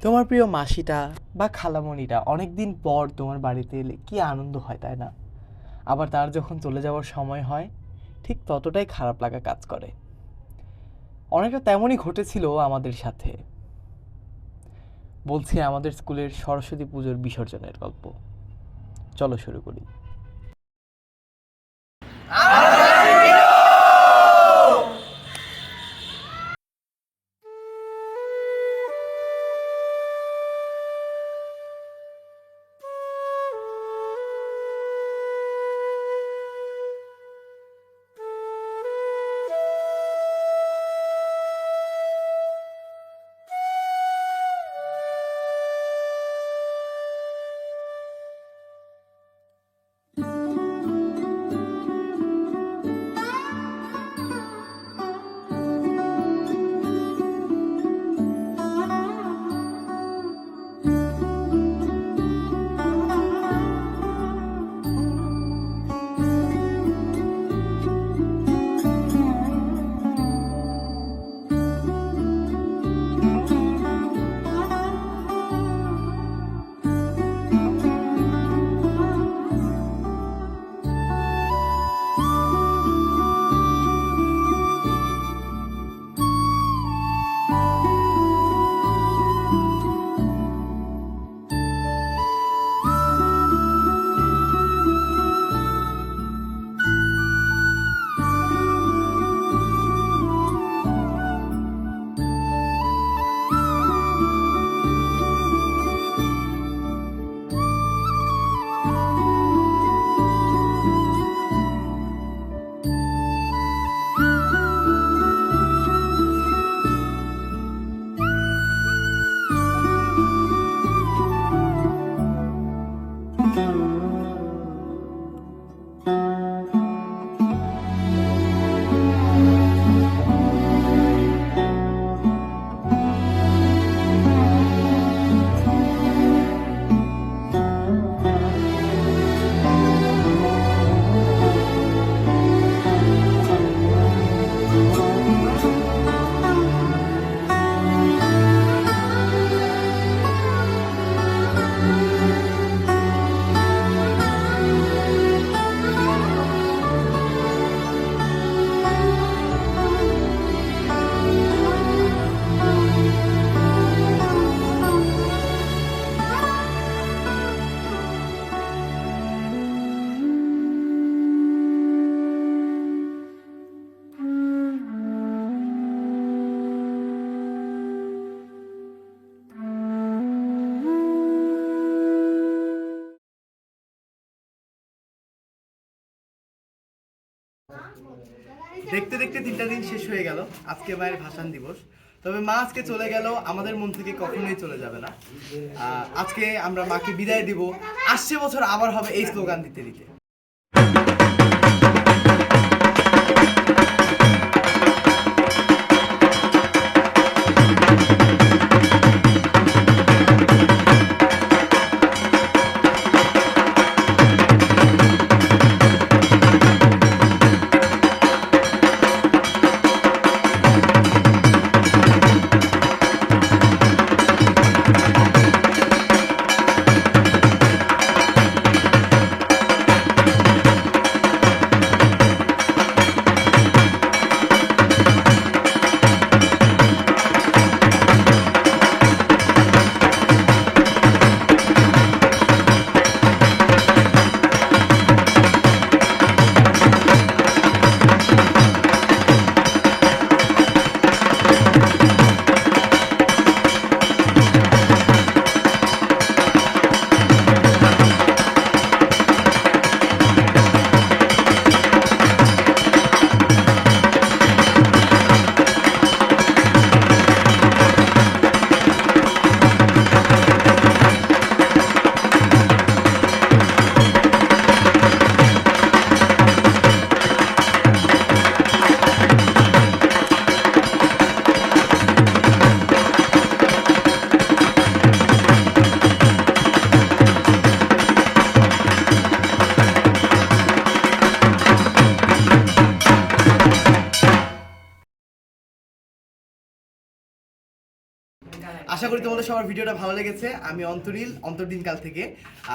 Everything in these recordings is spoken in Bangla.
তোমার প্রিয় মাসিটা বা খালামণিটা অনেকদিন পর তোমার বাড়িতে এলে কি আনন্দ হয়, তাই না? আবার তার যখন চলে যাওয়ার সময় হয়, ঠিক ততটাই খারাপ লাগা কাজ করে। অনেকটা তেমনই ঘটেছিল আমাদের সাথে। বলছি আমাদের স্কুলের সরস্বতী পুজোর বিসর্জনের গল্প। চলো শুরু করি। দেখতে দেখতে 3টা দিন শেষ হয়ে গেল। আজকে মায়ের ভাসান দিবস। তবে মা আজকে চলে গেল, আমাদের মন থেকে কখনোই চলে যাবে না। আজকে আমরা মাকে বিদায় দিব। আসছে বছর আবার হবে এই স্লোগান দিতে দিতে। আশা করি তোমাদের সবার ভিডিওটা ভালো লেগেছে। আমি অন্তরিল, অন্তর দিনকাল থেকে।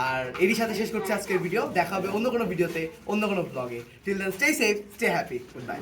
আর এরই সাথে শেষ করছি আজকের ভিডিও। দেখা হবে অন্য কোনো ভিডিওতে, অন্য কোনো ব্লগে। Till then stay safe, stay happy, good by.